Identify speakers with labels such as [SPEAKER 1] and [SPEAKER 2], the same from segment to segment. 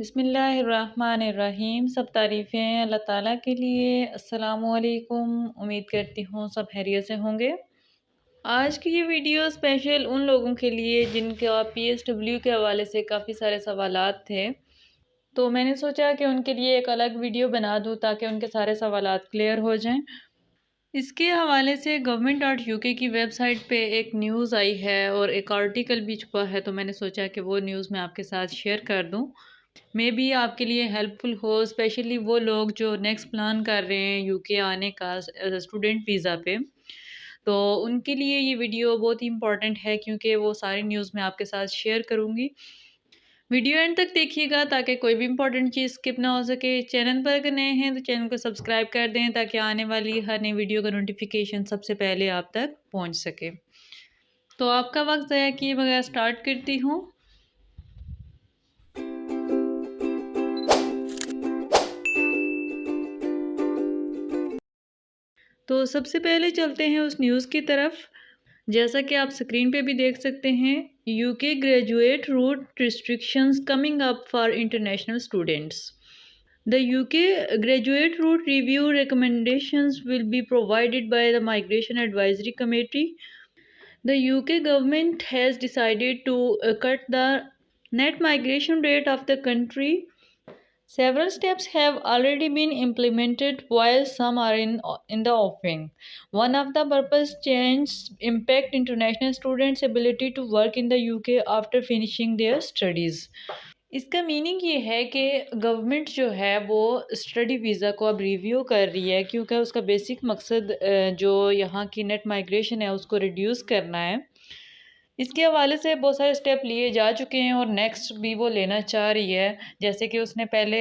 [SPEAKER 1] बिस्मिल्लाहिर्रहमानिर्रहीम। सब तारीफ़ें अल्लाह ताला के लिए। अस्सलामुअलैकुम। उम्मीद करती हूँ सब खैरियत से होंगे। आज की ये वीडियो स्पेशल उन लोगों के लिए जिनका पीएसडब्ल्यू के हवाले से काफ़ी सारे सवालात थे, तो मैंने सोचा कि उनके लिए एक अलग वीडियो बना दूँ ताकि उनके सारे सवालात क्लियर हो जाएं। इसके हवाले से government.uk की वेबसाइट पे एक न्यूज़ आई है और एक आर्टिकल भी छपा है, तो मैंने सोचा कि वो न्यूज़ मैं आपके साथ शेयर कर दूँ। मे बी आपके लिए हेल्पफुल हो, स्पेशली वो लोग जो नेक्स्ट प्लान कर रहे हैं यूके आने का स्टूडेंट वीज़ा पे। तो उनके लिए ये वीडियो बहुत ही इंपॉर्टेंट है क्योंकि वो सारी न्यूज़ मैं आपके साथ शेयर करूँगी। वीडियो एंड तक देखिएगा ताकि कोई भी इंपॉर्टेंट चीज़ स्किप ना हो सके। चैनल पर अगर नए हैं तो चैनल को सब्सक्राइब कर दें ताकि आने वाली हर नई वीडियो का नोटिफिकेशन सबसे पहले आप तक पहुँच सके। तो आपका वक्त ज़ाया किए बगैर स्टार्ट करती हूँ। तो सबसे पहले चलते हैं उस न्यूज़ की तरफ। जैसा कि आप स्क्रीन पे भी देख सकते हैं, UK graduate route restrictions coming up for international students. The UK graduate route review recommendations will be provided by the Migration Advisory Committee. The UK government has decided to cut the net migration rate of the country. Several steps have already been implemented while some are in the offing. One of the proposed changes impact international students' ability to work in the UK after finishing their studies. इसका meaning ये है कि government जो है वो study visa को अब review कर रही है क्योंकि उसका बेसिक मकसद जो यहाँ की नेट माइग्रेशन है उसको रिड्यूस करना है। इसके हवाले से बहुत सारे स्टेप लिए जा चुके हैं और नेक्स्ट भी वो लेना चाह रही है। जैसे कि उसने पहले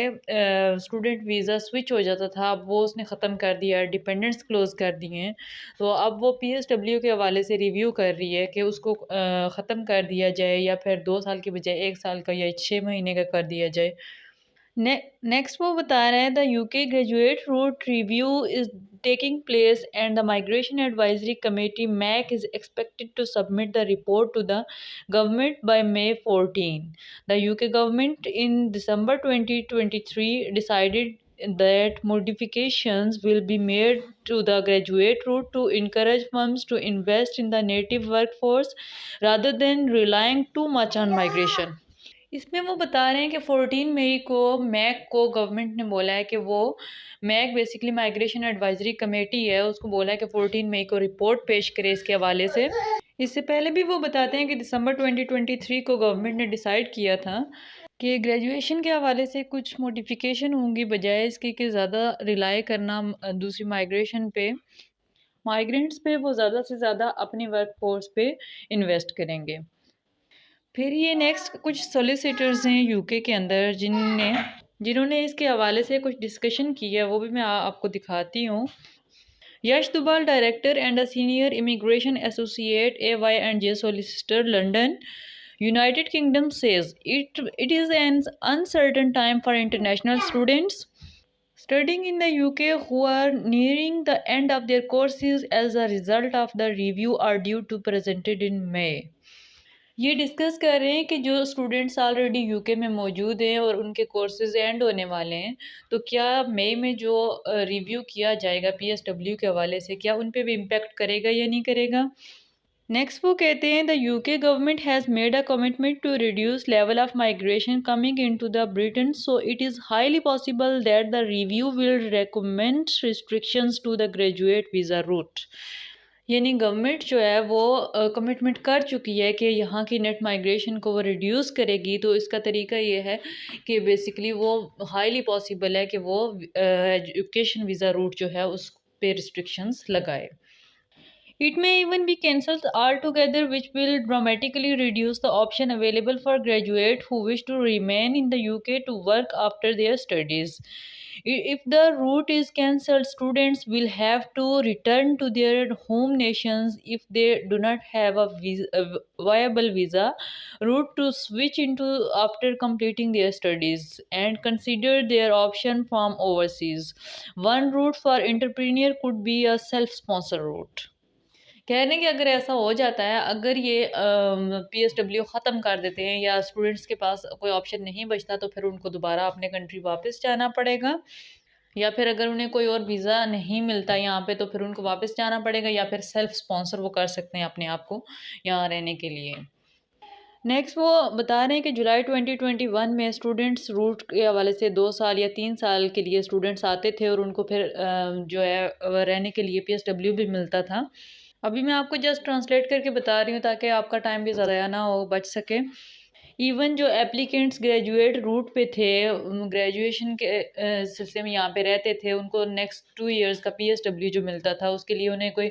[SPEAKER 1] स्टूडेंट वीज़ा स्विच हो जाता था, अब वो उसने ख़त्म कर दिया, डिपेंडेंट्स क्लोज़ कर दिए हैं। तो अब वो पीएसडब्ल्यू के हवाले से रिव्यू कर रही है कि उसको ख़त्म कर दिया जाए या फिर 2 साल की बजाय 1 साल का या 6 महीने का कर दिया जाए। नेक्स्ट वो बता रहे हैं, the UK graduate route review is taking place and the Migration Advisory Committee MAC is expected to submit the report to the government by May 14. The UK government in December 2023 decided that modifications will be made to the graduate route to encourage firms to invest in the native workforce rather than relying too much on migration. इसमें वो बता रहे हैं कि 14 मई को Mac को government ने बोला है कि वो MAC basically migration advisory committee है, उसको बोला है कि 14 मई को रिपोर्ट पेश करे इसके हवाले से। इससे पहले भी वो बताते हैं कि दिसंबर 2023 को गवर्नमेंट ने डिसाइड किया था कि ग्रेजुएशन के हवाले से कुछ मॉडिफिकेशन होंगी बजाय इसके कि ज़्यादा रिलाई करना दूसरी माइग्रेशन पे, माइग्रेंट्स पे वो ज़्यादा से ज़्यादा अपनी वर्क फोर्स पे इन्वेस्ट करेंगे। फिर ये नेक्स्ट कुछ सोलिसिटर्स हैं यूके के अंदर जिन्होंने इसके हवाले से कुछ डिस्कशन की है, वो भी मैं आपको दिखाती हूँ। Yash Dubal, director and a senior immigration associate AY&J solicitor London, United Kingdom says it is an uncertain time for international students studying in the UK who are nearing the end of their courses as a result of the review are due to presented in May. ये discuss कर रहे हैं कि जो students already UK में मौजूद हैं और उनके कोर्सेज एंड होने वाले हैं, तो क्या मई में जो रिव्यू किया जाएगा पीएसडब्ल्यू के हवाले से, क्या उन पे भी इम्पेक्ट करेगा या नहीं करेगा। नेक्स्ट वो कहते हैं, the UK government has made a commitment to reduce level of migration coming into the Britain, so it is highly possible that the review will recommend restrictions to the graduate visa route. यानी government जो है वो commitment कर चुकी है कि यहाँ की नेट माइग्रेशन को वो रिड्यूस करेगी। तो इसका तरीका ये है कि बेसिकली वो हाईली पॉसिबल है कि वो एजुकेशन वीज़ा रूट जो है उस पे रिस्ट्रिक्शंस लगाए। It may even be cancelled altogether, which will dramatically reduce the option available for graduates who wish to remain in the UK to work after their studies. If the route is cancelled, students will have to return to their home nations if they do not have a viable visa route to switch into after completing their studies and consider their option from overseas. One route for entrepreneur could be a self-sponsor route. कह रहे हैं कि अगर ऐसा हो जाता है, अगर ये PSW ख़त्म कर देते हैं या स्टूडेंट्स के पास कोई ऑप्शन नहीं बचता, तो फिर उनको दोबारा अपने कंट्री वापस जाना पड़ेगा, या फिर अगर उन्हें कोई और वीज़ा नहीं मिलता यहाँ पे तो फिर उनको वापस जाना पड़ेगा, या फिर सेल्फ स्पॉन्सर वो कर सकते हैं अपने आप को यहाँ रहने के लिए। नेक्स्ट वो बता रहे हैं कि जुलाई 2021 में स्टूडेंट्स रूट के हवाले से 2 साल या 3 साल के लिए स्टूडेंट्स आते थे और उनको फिर जो है रहने के लिए PSW भी मिलता था। अभी मैं आपको जस्ट ट्रांसलेट करके बता रही हूँ ताकि आपका टाइम भी ज़्यादा ना हो, बच सके। इवन जो एप्लीकेंट्स ग्रेजुएट रूट पे थे, ग्रेजुएशन के सिलसिले में यहाँ पे रहते थे, उनको नेक्स्ट 2 इयर्स का PSW जो मिलता था उसके लिए उन्हें कोई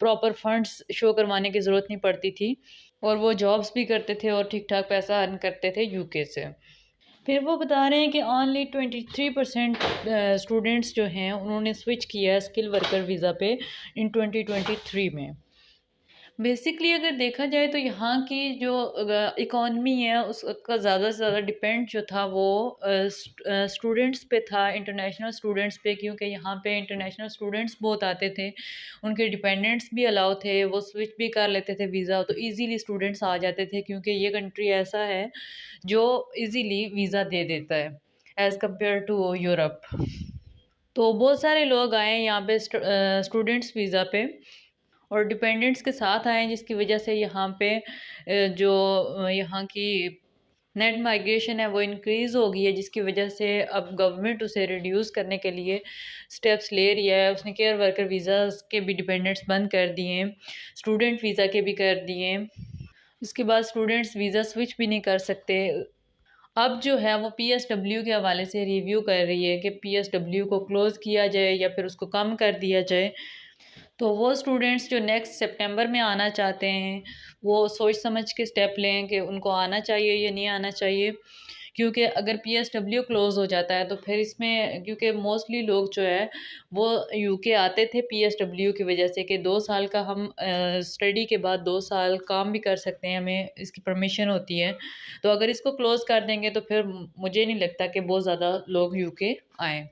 [SPEAKER 1] प्रॉपर फंड्स शो करवाने की ज़रूरत नहीं पड़ती थी, और वो जॉब्स भी करते थे और ठीक ठाक पैसा अर्न करते थे यूके से। फिर वो बता रहे हैं कि ओनली 23% स्टूडेंट्स जो हैं उन्होंने स्विच किया है स्किल वर्कर वीज़ा पे इन 2023 में। बेसिकली अगर देखा जाए तो यहाँ की जो इकॉनमी है उसका ज़्यादा से ज़्यादा डिपेंड जो था वो स्टूडेंट्स पे था, इंटरनेशनल स्टूडेंट्स पे, क्योंकि यहाँ पे इंटरनेशनल स्टूडेंट्स बहुत आते थे, उनके डिपेंडेंट्स भी अलाउ थे, वो स्विच भी कर लेते थे वीज़ा, तो इजीली स्टूडेंट्स आ जाते थे क्योंकि ये कंट्री ऐसा है जो इजीली वीज़ा दे देता है एज़ कम्पेयर टू यूरोप। तो बहुत सारे लोग आए यहाँ पे स्टूडेंट्स वीज़ा पे और डिपेंडेंट्स के साथ आए, जिसकी वजह से यहाँ पे जो यहाँ की नेट माइग्रेशन है वो इंक्रीज़ हो गई है, जिसकी वजह से अब गवर्नमेंट उसे रिड्यूस करने के लिए स्टेप्स ले रही है। उसने केयर वर्कर वीज़ाज़ के भी डिपेंडेंट्स बंद कर दिए हैं, स्टूडेंट वीज़ा के भी कर दिए हैं। उसके बाद स्टूडेंट्स वीज़ा स्विच भी नहीं कर सकते। अब जो है वो PSW के हवाले से रिव्यू कर रही है कि PSW को क्लोज़ किया जाए या फिर उसको कम कर दिया जाए। तो वो स्टूडेंट्स जो नेक्स्ट सितंबर में आना चाहते हैं वो सोच समझ के स्टेप लें कि उनको आना चाहिए या नहीं आना चाहिए, क्योंकि अगर PSW क्लोज़ हो जाता है तो फिर इसमें, क्योंकि मोस्टली लोग जो है वो यूके आते थे PSW की वजह से कि 2 साल का हम स्टडी के बाद 2 साल काम भी कर सकते हैं, हमें इसकी परमिशन होती है। तो अगर इसको क्लोज़ कर देंगे तो फिर मुझे नहीं लगता कि बहुत ज़्यादा लोग यूके आएँ।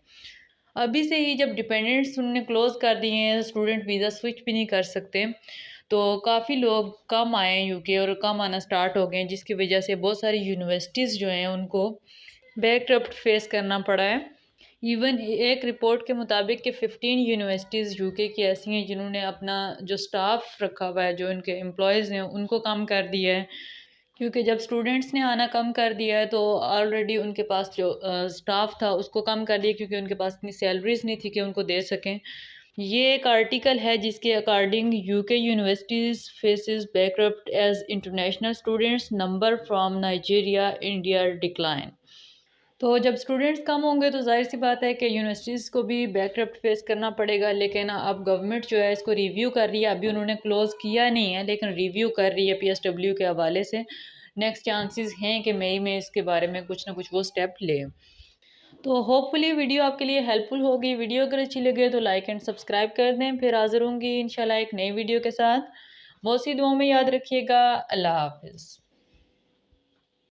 [SPEAKER 1] अभी से ही जब डिपेंडेंट्स उन्होंने क्लोज़ कर दिए हैं, स्टूडेंट वीज़ा स्विच भी नहीं कर सकते, तो काफ़ी लोग कम आए हैं यूके और कम आना स्टार्ट हो गए हैं, जिसकी वजह से बहुत सारी यूनिवर्सिटीज़ जो हैं उनको बैकक्रप्ट फेस करना पड़ा है। इवन एक रिपोर्ट के मुताबिक कि 15 यूनिवर्सिटीज़ यूके की ऐसी हैं जिन्होंने अपना जो स्टाफ रखा हुआ है, जो इनके एम्प्लॉयज़ हैं, उनको कम कर दिया है, क्योंकि जब स्टूडेंट्स ने आना कम कर दिया है तो ऑलरेडी उनके पास जो स्टाफ था उसको कम कर दिया, क्योंकि उनके पास इतनी सैलरीज नहीं थी कि उनको दे सकें। ये एक आर्टिकल है जिसके according UK universities faces bankrupt as international students number from Nigeria India decline. तो जब स्टूडेंट्स कम होंगे तो जाहिर सी बात है कि यूनिवर्सिटीज़ को भी बैंकरप्ट फेस करना पड़ेगा, लेकिन अब गवर्नमेंट जो है इसको रिव्यू कर रही है। अभी उन्होंने क्लोज़ किया नहीं है लेकिन रिव्यू कर रही है PSW के हवाले से। नेक्स्ट चांसेस हैं कि मई में इसके बारे में कुछ ना कुछ वो स्टेप ले। तो होपफुली वीडियो आपके लिए हेल्पफुल होगी। वीडियो अगर अच्छी लगे तो लाइक एंड सब्सक्राइब कर दें। फिर हाज़िर होंगी इंशाल्लाह एक नई वीडियो के साथ। बहुत सी दुआओं में याद रखिएगा। अल्लाह हाफ़िज़।